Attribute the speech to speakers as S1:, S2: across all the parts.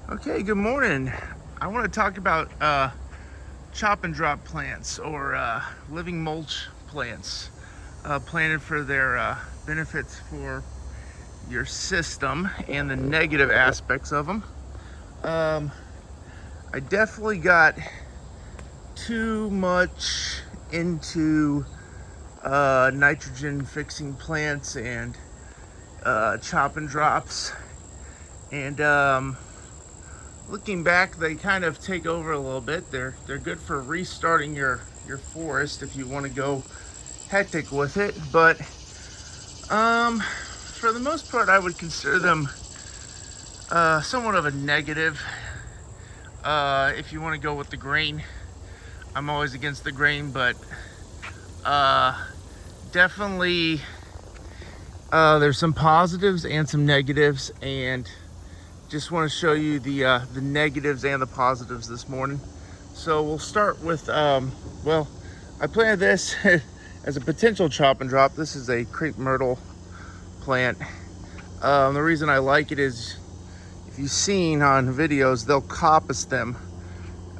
S1: Okay, good morning. I want to talk about chop and drop plants or living mulch plants planted for their benefits for your system and the negative aspects of them. I definitely got too much into nitrogen fixing plants and chop and drops, and looking back, they kind of take over a little bit. They're good for restarting your forest if you want to go hectic with it, but for the most part, I would consider them somewhat of a negative. If you want to go with the grain, I'm always against the grain, but definitely there's some positives and some negatives, and just want to show you the negatives and the positives this morning. So we'll start with well, I planted this as a potential chop and drop. This is a crepe myrtle plant. The reason I like it is, if you've seen on videos, they'll coppice them,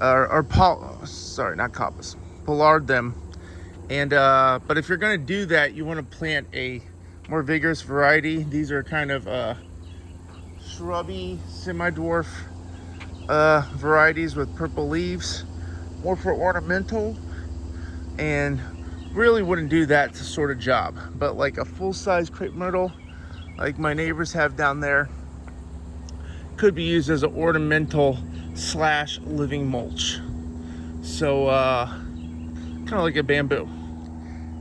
S1: not coppice, pollard them. And but if you're going to do that, you want to plant a more vigorous variety. These are kind of shrubby, semi-dwarf varieties with purple leaves, more for ornamental, and really wouldn't do that sort of job. But like a full-size crepe myrtle, like my neighbors have down there, could be used as an ornamental slash living mulch. So kind of like a bamboo.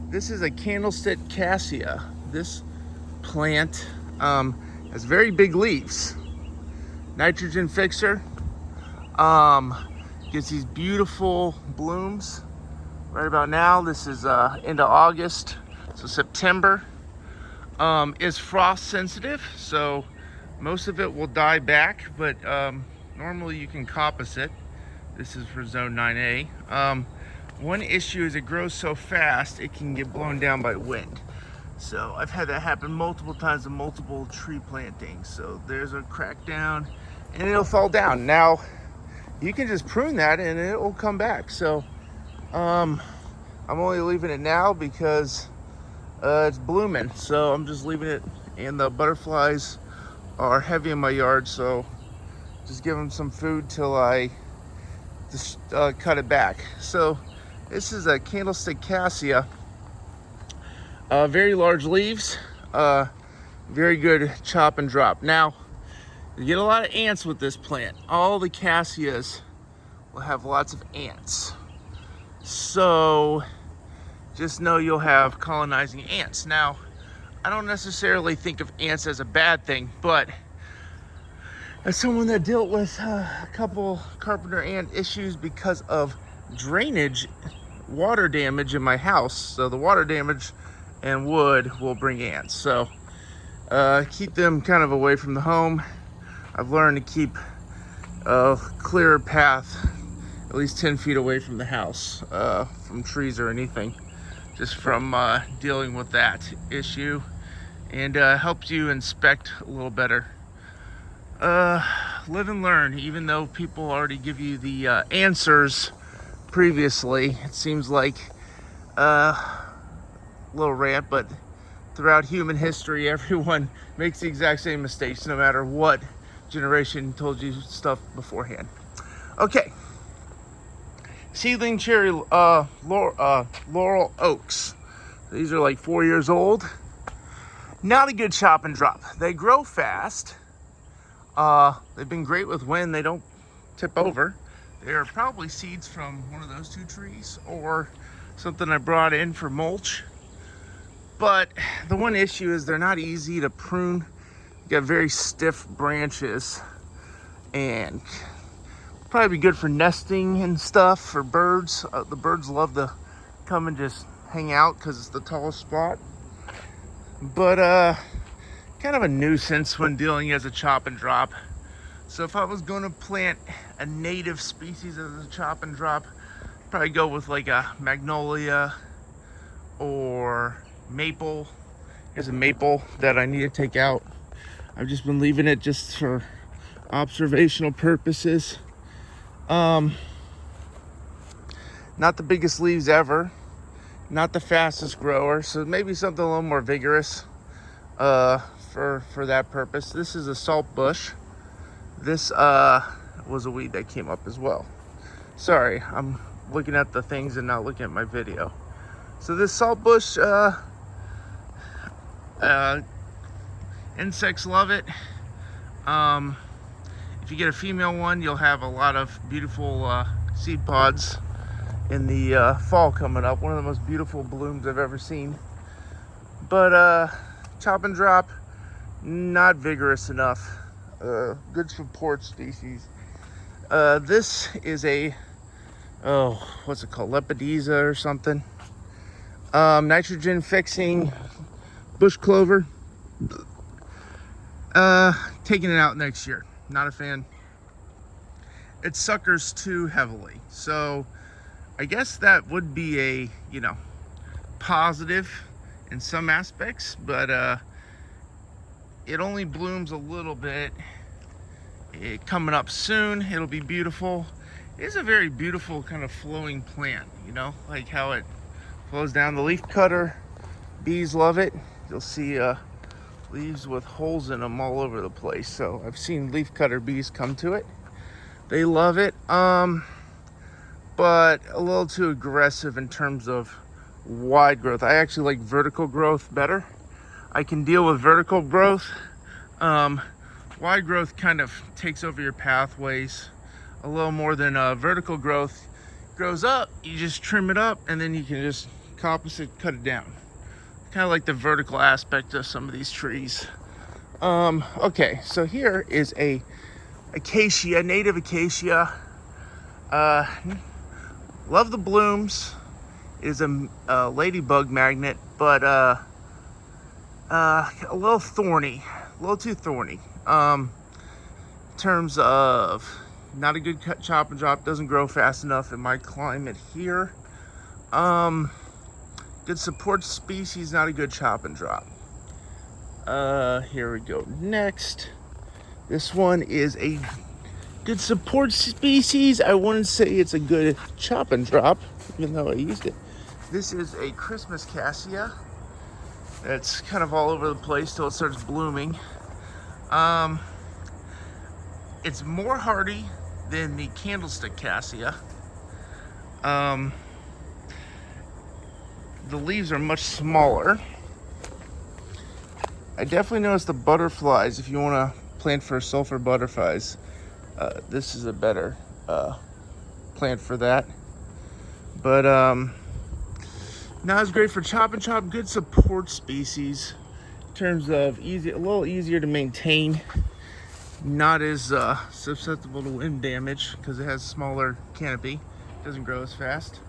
S1: This is a candlestick cassia. This plant has very big leaves. Nitrogen fixer. Gets these beautiful blooms right about now. This is into August, so September. Is frost sensitive, so most of it will die back, but normally you can coppice it. This is for zone 9A. One issue is it grows so fast it can get blown down by wind. So I've had that happen multiple times in multiple tree plantings. So there's a crack down and it'll fall down. Now you can just prune that and it will come back. So I'm only leaving it now because it's blooming. So I'm just leaving it, and the butterflies are heavy in my yard. So just give them some food till I just cut it back. So this is a candlestick cassia. Very large leaves, very good chop and drop. Now, you get a lot of ants with this plant. All the cassias will have lots of ants. So just know you'll have colonizing ants. Now, I don't necessarily think of ants as a bad thing, but as someone that dealt with a couple carpenter ant issues because of drainage, water damage in my house, so the water damage and wood will bring ants. So keep them kind of away from the home. I've learned to keep a clearer path at least 10 feet away from the house, from trees or anything, just from dealing with that issue, and helps you inspect a little better. Live and learn. Even though people already give you the answers previously, it seems like little rant, but throughout human history, everyone makes the exact same mistakes, no matter what generation told you stuff beforehand. Okay, seedling cherry laurel oaks. These are like 4 years old. Not a good chop and drop. They grow fast. They've been great with wind. They don't tip over. They are probably seeds from one of those two trees or something I brought in for mulch. But the one issue is they're not easy to prune. You got very stiff branches, and probably be good for nesting and stuff for birds. The birds love to come and just hang out because it's the tallest spot. But kind of a nuisance when dealing as a chop and drop. So if I was going to plant a native species as a chop and drop, probably go with like a magnolia or maple. Here's a maple that I need to take out. I've just been leaving it just for observational purposes. Not the biggest leaves ever, not the fastest grower, so maybe something a little more vigorous for that purpose. This is a salt bush. This was a weed that came up as well. Sorry, I'm looking at the things and not looking at my video. So this salt bush, insects love it. If you get a female one, you'll have a lot of beautiful seed pods in the fall coming up. One of the most beautiful blooms I've ever seen. But chop and drop, not vigorous enough. Good support species. This is a, what's it called? Lepidisa or something. Nitrogen fixing bush clover. Taking it out next year. Not a fan. It suckers too heavily. So I guess that would be a, positive in some aspects, but it only blooms a little bit. Coming up soon, it'll be beautiful. It is a very beautiful kind of flowing plant, like how it flows down the leaf cutter. Bees love it. You'll see leaves with holes in them all over the place. So I've seen leaf cutter bees come to it. They love it, but a little too aggressive in terms of wide growth. I actually like vertical growth better. I can deal with vertical growth. Wide growth kind of takes over your pathways a little more than vertical growth. Grows up, you just trim it up, and then you can just coppice it, cut it down. Kind of like the vertical aspect of some of these trees. Okay, so here is a acacia, native acacia. Love the blooms. It is a ladybug magnet, but a little thorny, a little too thorny. In terms of not a good chop and drop, doesn't grow fast enough in my climate here. Good support species, not a good chop and drop. Here we go. Next, this one is a good support species. I wouldn't say it's a good chop and drop, even though I used it. This is a Christmas cassia. It's kind of all over the place till it starts blooming. It's more hardy than the candlestick cassia. The leaves are much smaller. I definitely noticed the butterflies. If you want to plant for sulfur butterflies, this is a better plant for that. But not as great for chop and chop. Good support species in terms of easy, a little easier to maintain. Not as susceptible to wind damage because it has smaller canopy. Doesn't grow as fast.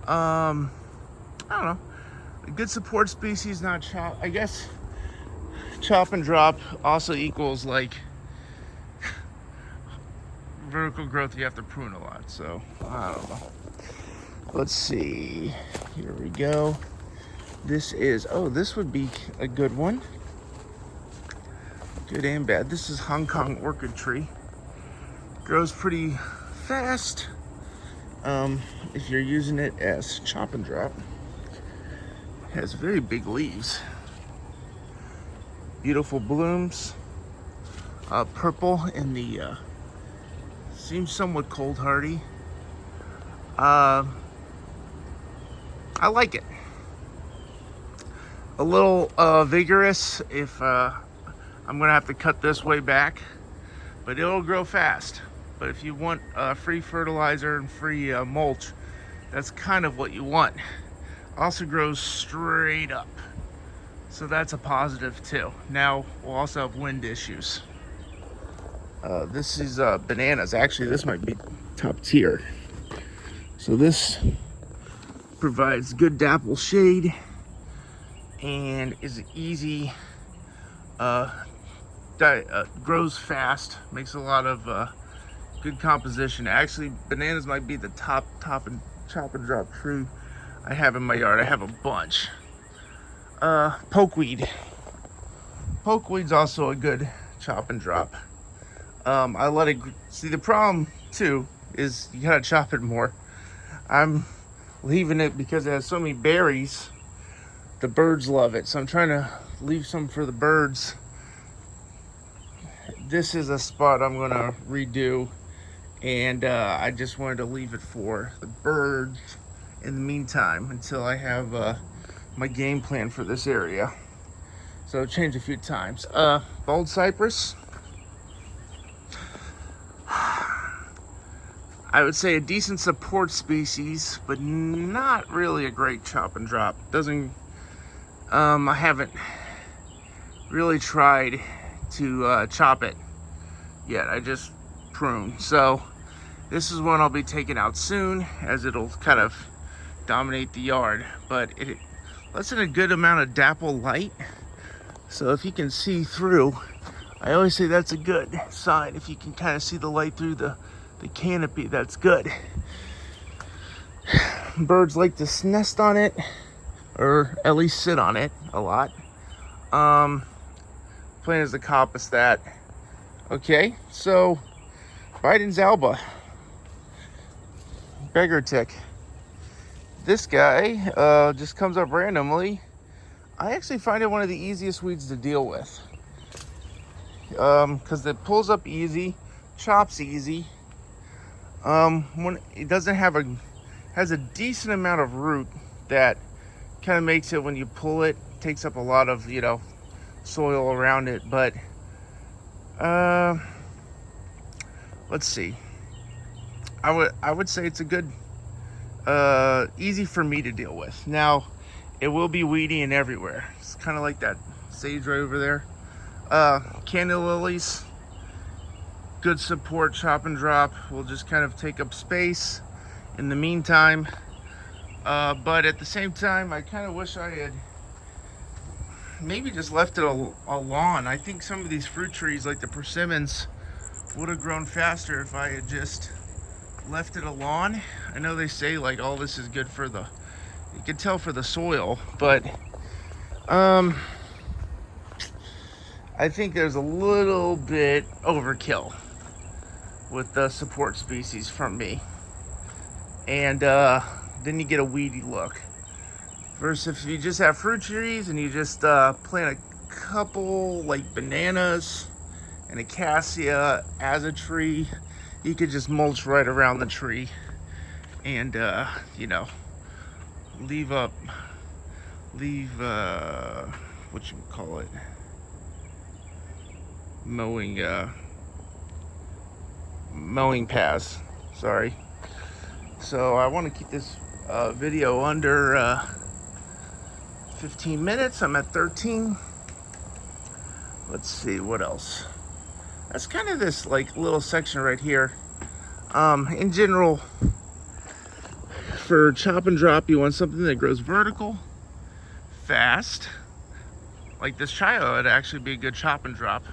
S1: I don't know. A good support species, not chop. I guess chop and drop also equals like vertical growth. You have to prune a lot. So I don't know. Let's see. Here we go. This is, this would be a good one. Good and bad. This is Hong Kong orchid tree. Grows pretty fast if you're using it as chop and drop. Has very big leaves. Beautiful blooms. Purple in the seems somewhat cold hardy. I like it. A little vigorous if I'm gonna have to cut this way back, but it'll grow fast. But if you want free fertilizer and free mulch, that's kind of what you want. Also grows straight up, so that's a positive too. Now we'll also have wind issues. This is bananas. Actually, this might be top tier. So this provides good dapple shade and is easy. Grows fast. Makes a lot of good composition. Actually, bananas might be the top and chop and drop tree I have in my yard. I have a bunch. Pokeweed. Pokeweed's also a good chop and drop. I let it, see the problem too is you gotta chop it more. I'm leaving it because it has so many berries. The birds love it, so I'm trying to leave some for the birds. This is a spot I'm gonna redo, and I just wanted to leave it for the birds in the meantime until I have my game plan for this area. So I've changed a few times. Bald cypress, I would say a decent support species, but not really a great chop and drop. Doesn't, I haven't really tried to chop it yet. I just prune. So this is one I'll be taking out soon, as it'll kind of dominate the yard. But it lets in a good amount of dapple light. So if you can see through, I always say that's a good sign. If you can kind of see the light through the canopy, that's good. Birds like to nest on it, or at least sit on it a lot. Plain as the coppice that. Okay, so Biden's alba, beggar tick. This guy just comes up randomly. I actually find it one of the easiest weeds to deal with, because it pulls up easy, chops easy. When it doesn't have has a decent amount of root that kind of makes it, when you pull it, takes up a lot of, you know, soil around it. But let's see, I would say it's a good, easy for me to deal with. Now it will be weedy and everywhere. It's kind of like that sage right over there. Candy lilies, good support, chop and drop, will just kind of take up space in the meantime. But at the same time, I kind of wish I had maybe just left it a lawn. I think some of these fruit trees, like the persimmons, would have grown faster if I had just left it a lawn. I know they say like all this is good for the, you can tell, for the soil, but I think there's a little bit overkill with the support species from me, and then you get a weedy look. Versus if you just have fruit trees and you just plant a couple like bananas and acacia as a tree, you could just mulch right around the tree and you know, leave what you call it, mowing paths, sorry. So I want to keep this video under 15 minutes. I'm at 13. Let's see what else. That's kind of this like little section right here. In general, for chop and drop, you want something that grows vertical, fast. Like this chio would actually be a good chop and drop.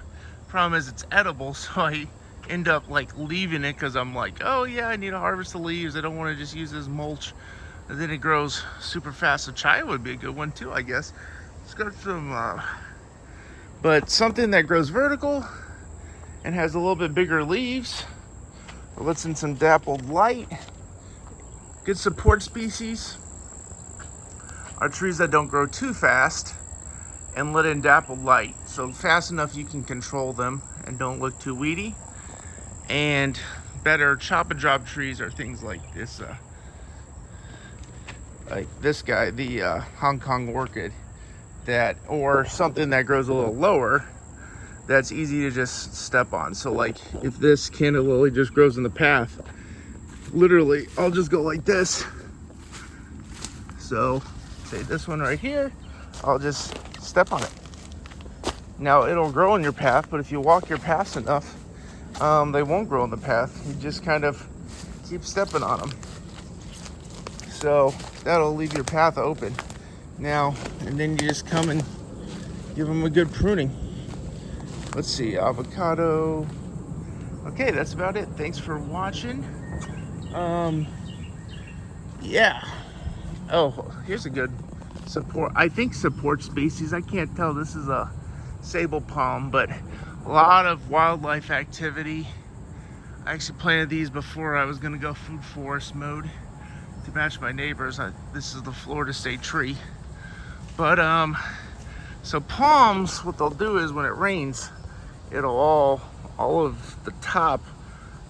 S1: Problem is it's edible, so I end up like leaving it because I'm like, oh yeah, I need to harvest the leaves. I don't want to just use it as mulch. And then it grows super fast. So chio would be a good one too, I guess. It's got some, but something that grows vertical and has a little bit bigger leaves, or lets in some dappled light. Good support species are trees that don't grow too fast and let in dappled light. So fast enough you can control them and don't look too weedy. And better chop and drop trees are things like this guy, the Hong Kong orchid, that, or something that grows a little lower that's easy to just step on. So like if this candy lily just grows in the path, literally I'll just go like this. So say this one right here, I'll just step on it. Now it'll grow in your path, but if you walk your path enough, they won't grow in the path. You just kind of keep stepping on them. So that'll leave your path open. Now, and then you just come and give them a good pruning. Let's see, avocado. Okay, that's about it. Thanks for watching. Yeah. Oh, here's a good support. I think support species. I can't tell. This is a sable palm, but A lot of wildlife activity. I actually planted these before I was gonna go food forest mode to match my neighbors. This is the Florida State tree. But so palms, what they'll do is when it rains, it'll all of the top,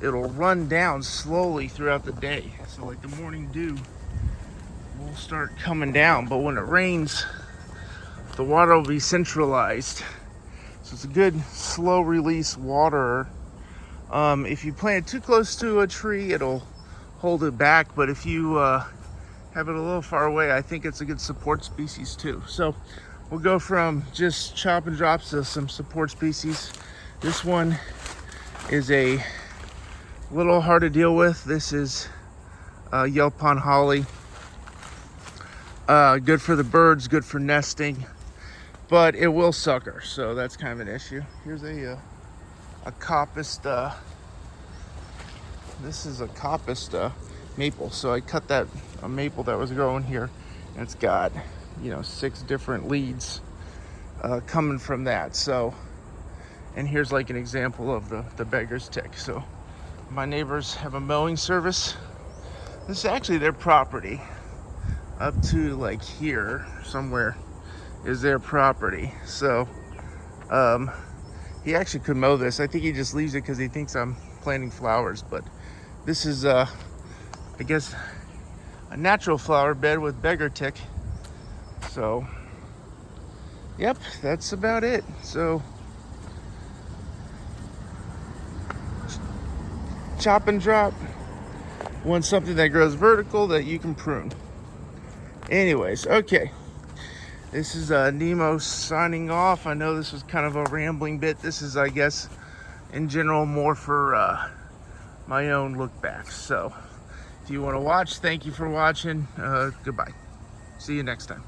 S1: it'll run down slowly throughout the day. So like the morning dew will start coming down, but when it rains, the water will be centralized. So it's a good slow release water. If you plant it too close to a tree, it'll hold it back. But if you have it a little far away, I think it's a good support species too. So we'll go from just chop and drops to some support species. This one is a little hard to deal with. This is yellow pond holly. Good for the birds, good for nesting, but it will sucker, so that's kind of an issue. Here's a coppice. This is a coppice maple. So I cut that a maple that was growing here, and it's got 6 different leads coming from that. So, and here's like an example of the beggar's tick. So my neighbors have a mowing service. This is actually their property. Up to like here somewhere is their property. So he actually could mow this. I think he just leaves it because he thinks I'm planting flowers, but this is I guess a natural flower bed with beggar tick. So yep, that's about it. So chop and drop. Want something that grows vertical that you can prune. Anyways, okay. This is Nemo signing off. I know this was kind of a rambling bit. This is, I guess, in general, more for my own look back. So if you want to watch, thank you for watching. Goodbye. See you next time.